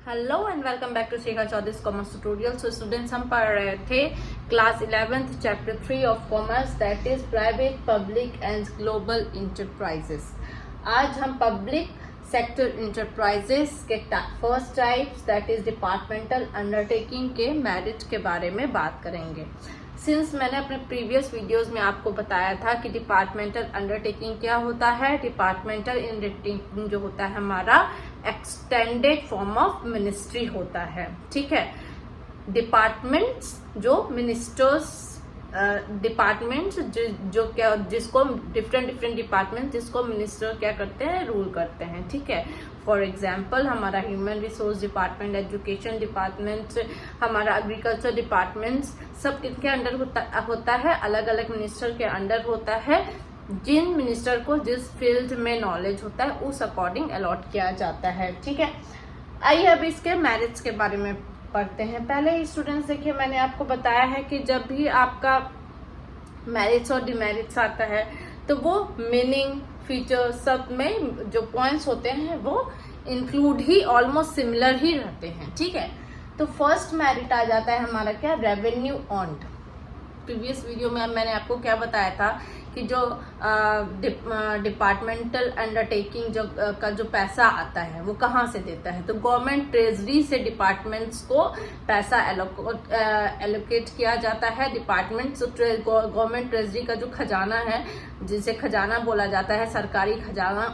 Hello and welcome back to Shikha Chaudhary commerce tutorial. So students, हम पढ़ रहे थे class 11th chapter 3 of commerce, that is private, public and global enterprises. आज हम public sector enterprises के first types that is departmental undertaking के merit के बारे में बात करेंगे। सिंस मैंने अपने प्रीवियस वीडियोस में आपको बताया था कि डिपार्टमेंटल अंडरटेकिंग क्या होता है। डिपार्टमेंटल अंडरटेकिंग जो होता है हमारा एक्सटेंडेड फॉर्म ऑफ मिनिस्ट्री होता है, ठीक है। डिपार्टमेंट्स जो मिनिस्टर्स डिपार्टमेंट्स जो क्या जिसको डिफरेंट डिपार्टमेंट जिसको मिनिस्टर क्या करते हैं, रूल करते हैं, ठीक है। फॉर एग्जाम्पल हमारा human resource department, education department, हमारा एग्रीकल्चर डिपार्टमेंट, सब किनके अंडर होता है, अलग अलग मिनिस्टर के अंडर होता है। जिन मिनिस्टर को जिस फील्ड में नॉलेज होता है उस अकॉर्डिंग अलॉट किया जाता है, ठीक है। आइए अब इसके मेरिट्स के बारे में पढ़ते हैं। पहले ही स्टूडेंट्स देखिए, मैंने आपको बताया है कि जब भी आपका मेरिट्स और डिमेरिट्स आता है तो वो मीनिंग, फीचर सब में जो पॉइंट्स होते हैं वो इंक्लूड ही ऑलमोस्ट सिमिलर ही रहते हैं, ठीक है। तो फर्स्ट मेरिट आ जाता है हमारा क्या, रेवेन्यू अर्न्ड। प्रीवियस वीडियो में मैंने आपको क्या बताया था कि जो डिपार्टमेंटल अंडरटेकिंग का जो पैसा आता है वो कहाँ से देता है, तो गवर्नमेंट ट्रेजरी से डिपार्टमेंट्स को पैसा एलोकेट किया जाता है। डिपार्टमेंट्स गवर्नमेंट ट्रेजरी का जो खजाना है, जिसे खजाना बोला जाता है, सरकारी खजाना,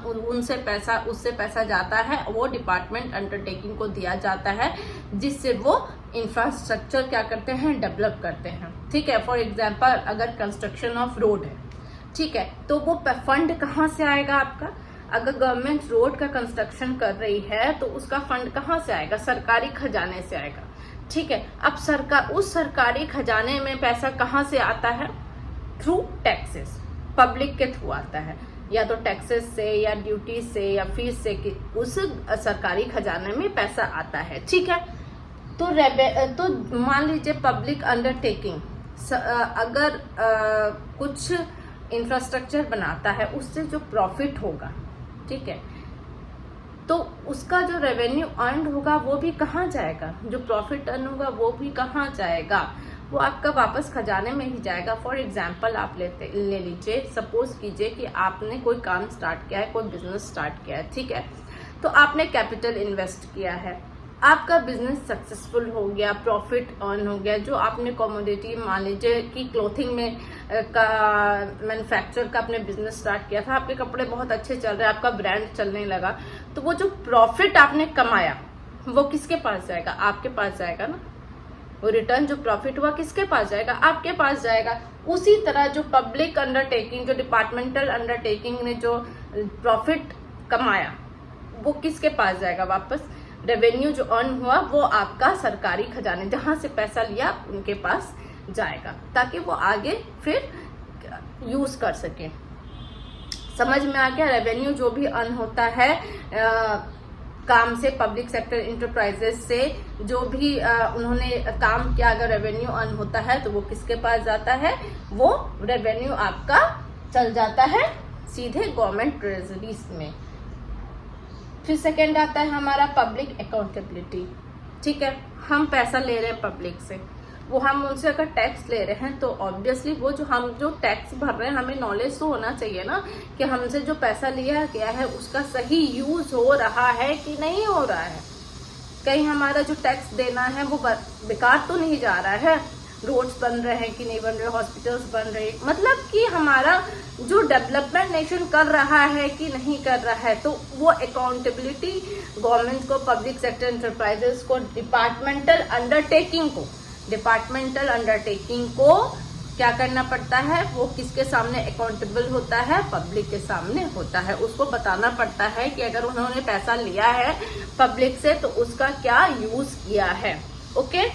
उससे पैसा जाता है, वो डिपार्टमेंट अंडरटेकिंग को दिया जाता है, जिससे वो इंफ्रास्ट्रक्चर क्या करते हैं, डेवलप करते हैं, ठीक है। फॉर एग्जाम्पल अगर कंस्ट्रक्शन ऑफ रोड है, ठीक है, तो वो फंड कहाँ से आएगा आपका। अगर गवर्नमेंट रोड का कंस्ट्रक्शन कर रही है तो उसका फंड कहाँ से आएगा, सरकारी खजाने से आएगा, ठीक है। अब उस सरकारी खजाने में पैसा कहाँ से आता है, थ्रू टैक्सेस, पब्लिक के थ्रू आता है, या तो टैक्सेस से या ड्यूटी से या फीस से, कि उस सरकारी खजाने में पैसा आता है, ठीक है। तो मान लीजिए पब्लिक अंडरटेकिंग अगर कुछ इंफ्रास्ट्रक्चर बनाता है, उससे जो प्रॉफिट होगा, ठीक है, तो उसका जो रेवेन्यू अर्न होगा वो भी कहाँ जाएगा, जो प्रॉफिट अर्न होगा वो भी कहाँ जाएगा, वो आपका वापस खजाने में ही जाएगा। फॉर एग्जाम्पल आप ले लीजिए, सपोज कीजिए कि आपने कोई काम स्टार्ट किया है, कोई बिजनेस स्टार्ट किया है, ठीक है, तो आपने कैपिटल इन्वेस्ट किया है, आपका बिजनेस सक्सेसफुल हो गया, प्रॉफिट अर्न हो गया। जो आपने कमोडिटी, मान लीजिए कि क्लोथिंग में का मैन्युफैक्चर का आपने बिजनेस स्टार्ट किया था, आपके कपड़े बहुत अच्छे चल रहे हैं, आपका ब्रांड चलने लगा, तो वो जो प्रॉफिट आपने कमाया वो किसके पास जाएगा, आपके पास जाएगा ना। वो रिटर्न जो प्रॉफिट हुआ किसके पास जाएगा, आपके पास जाएगा। उसी तरह जो पब्लिक अंडरटेकिंग, जो डिपार्टमेंटल अंडरटेकिंग ने जो प्रॉफिट कमाया वो किसके पास जाएगा, वापस रेवेन्यू जो अर्न हुआ वो आपका सरकारी खजाने, जहां से पैसा लिया उनके पास जाएगा, ताकि वो आगे फिर यूज कर सके। समझ में आ गया। रेवेन्यू जो भी अर्न होता है काम से, पब्लिक सेक्टर इंटरप्राइजेस से जो भी उन्होंने काम किया, अगर रेवेन्यू अर्न होता है तो वो किसके पास जाता है, वो रेवेन्यू आपका चल जाता है सीधे गवर्नमेंट ट्रेजरीज में। फिर सेकेंड आता है हमारा पब्लिक अकाउंटेबिलिटी, ठीक है। हम पैसा ले रहे हैं पब्लिक से, वो हम उनसे अगर टैक्स ले रहे हैं तो ऑब्वियसली वो हम जो टैक्स भर रहे हैं, हमें नॉलेज तो होना चाहिए ना कि हमसे जो पैसा लिया गया है उसका सही यूज हो रहा है कि नहीं हो रहा है। कहीं हमारा जो टैक्स देना है वो बेकार तो नहीं जा रहा है, रोड्स बन रहे हैं कि नहीं बन रहे, हॉस्पिटल्स बन रहे, मतलब कि हमारा जो डेवलपमेंट नेशन कर रहा है कि नहीं कर रहा है। तो वो अकाउंटेबिलिटी गवर्नमेंट को, पब्लिक सेक्टर इंटरप्राइजेस को, डिपार्टमेंटल अंडरटेकिंग को क्या करना पड़ता है, वो किसके सामने अकाउंटेबल होता है, पब्लिक के सामने होता है। उसको बताना पड़ता है कि अगर उन्होंने पैसा लिया है पब्लिक से तो उसका क्या यूज किया है, ओके।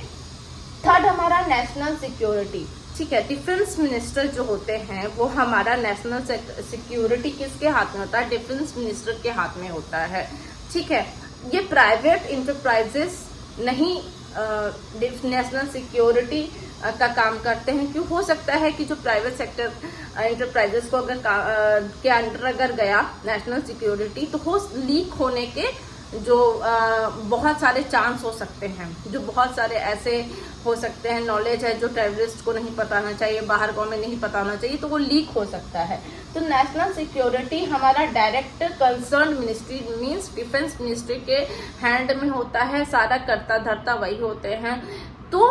थर्ड हमारा नेशनल सिक्योरिटी, ठीक है। डिफेंस मिनिस्टर जो होते हैं वो हमारा नेशनल सिक्योरिटी किसके हाथ में होता है, डिफेंस मिनिस्टर के हाथ में होता है, ठीक है। ये प्राइवेट इंटरप्राइजेस नहीं नेशनल सिक्योरिटी का काम करते हैं। क्यों, हो सकता है कि जो प्राइवेट सेक्टर इंटरप्राइजेस को अगर के अंडर अगर गया नेशनल सिक्योरिटी तो लीक होने के जो बहुत सारे चांस हो सकते हैं, जो बहुत सारे ऐसे हो सकते हैं, नॉलेज है जो टेररिस्ट को नहीं पता होना चाहिए, बाहर गाँव में नहीं पता होना चाहिए, तो वो लीक हो सकता है। तो नेशनल सिक्योरिटी हमारा direct concern ministry means defence ministry के हैंड में होता है, सारा करता धरता वही होते हैं। तो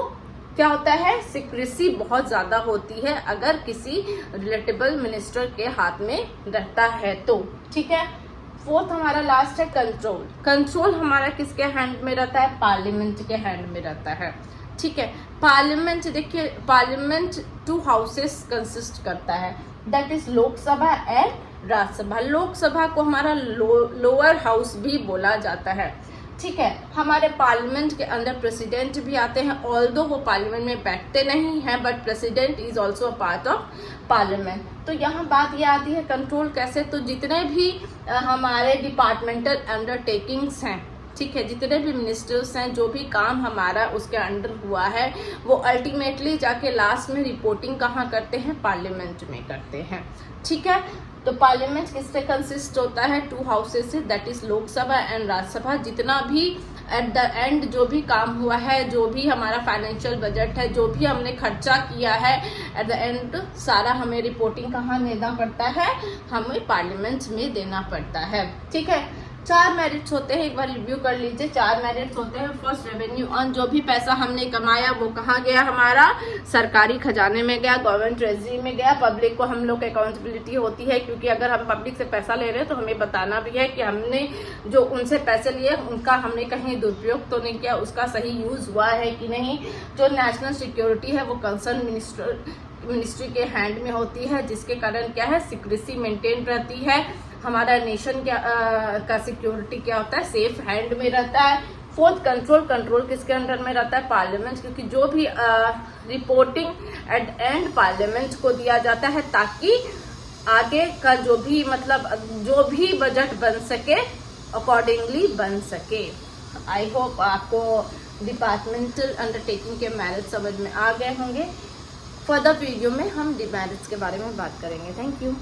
क्या होता है, सिक्रेसी बहुत ज्यादा होती है अगर किसी रिलेटेबल मिनिस्टर के हाथ में रहता है तो, ठीक है। फोर्थ हमारा लास्ट है कंट्रोल। कंट्रोल हमारा किसके हैंड में रहता है, पार्लियामेंट के हैंड में रहता है, ठीक है। पार्लियामेंट देखिए, पार्लियामेंट 2 हाउसेस कंसिस्ट करता है, that is Lok Sabha and Rajya Sabha. Lok Sabha को हमारा लोअर हाउस भी बोला जाता है, ठीक है। हमारे पार्लियामेंट के अंदर प्रेसिडेंट भी आते हैं, ऑल्दो वो पार्लियामेंट में बैठते नहीं हैं, but president is also a part of parliament. तो यहाँ बात ये आती है कंट्रोल कैसे, तो जितने भी हमारे डिपार्टमेंटल अंडरटेकिंग्स हैं, ठीक है, जितने भी मिनिस्टर्स हैं, जो भी काम हमारा उसके अंडर हुआ है, वो अल्टीमेटली जाके लास्ट में रिपोर्टिंग कहाँ करते हैं, पार्लियामेंट में करते हैं, ठीक है। तो पार्लियामेंट किससे कंसिस्ट होता है, 2 हाउसेस से, that is Lok Sabha and Rajya Sabha. जितना भी एट द एंड जो भी काम हुआ है, जो भी हमारा फाइनेंशियल बजट है, जो भी हमने खर्चा किया है, एट द एंड सारा हमें रिपोर्टिंग कहाँ देना पड़ता है, हमें पार्लियामेंट में देना पड़ता है, ठीक है। 4 मेरिट्स होते हैं, एक बार रिव्यू कर लीजिए। 4 मेरिट्स होते हैं। फर्स्ट, रेवेन्यू अर्न, जो भी पैसा हमने कमाया वो कहाँ गया, हमारा सरकारी खजाने में गया, गवर्नमेंट ट्रेजरी में गया। पब्लिक को हम लोग अकाउंटेबिलिटी होती है, क्योंकि अगर हम पब्लिक से पैसा ले रहे हैं तो हमें बताना भी है कि हमने जो उनसे पैसे लिए उनका हमने कहीं दुरुपयोग तो नहीं किया, उसका सही यूज हुआ है कि नहीं। जो नेशनल सिक्योरिटी है वो कंसर्न मिनिस्ट्री के हैंड में होती है, जिसके कारण क्या है, सिक्रेसी मेंटेन रहती है। हमारा नेशन का सिक्योरिटी क्या होता है, सेफ हैंड में रहता है। Fourth, control. कंट्रोल किसके अंडर में रहता है, पार्लियामेंट, क्योंकि जो भी रिपोर्टिंग एट एंड पार्लियामेंट को दिया जाता है, ताकि आगे का जो भी जो भी बजट बन सके अकॉर्डिंगली बन सके। आई होप आपको डिपार्टमेंटल अंडरटेकिंग के मेरिट समझ में आ गए होंगे। फर्दर वीडियो में हम डिमेरिट्स के बारे में बात करेंगे। Thank you.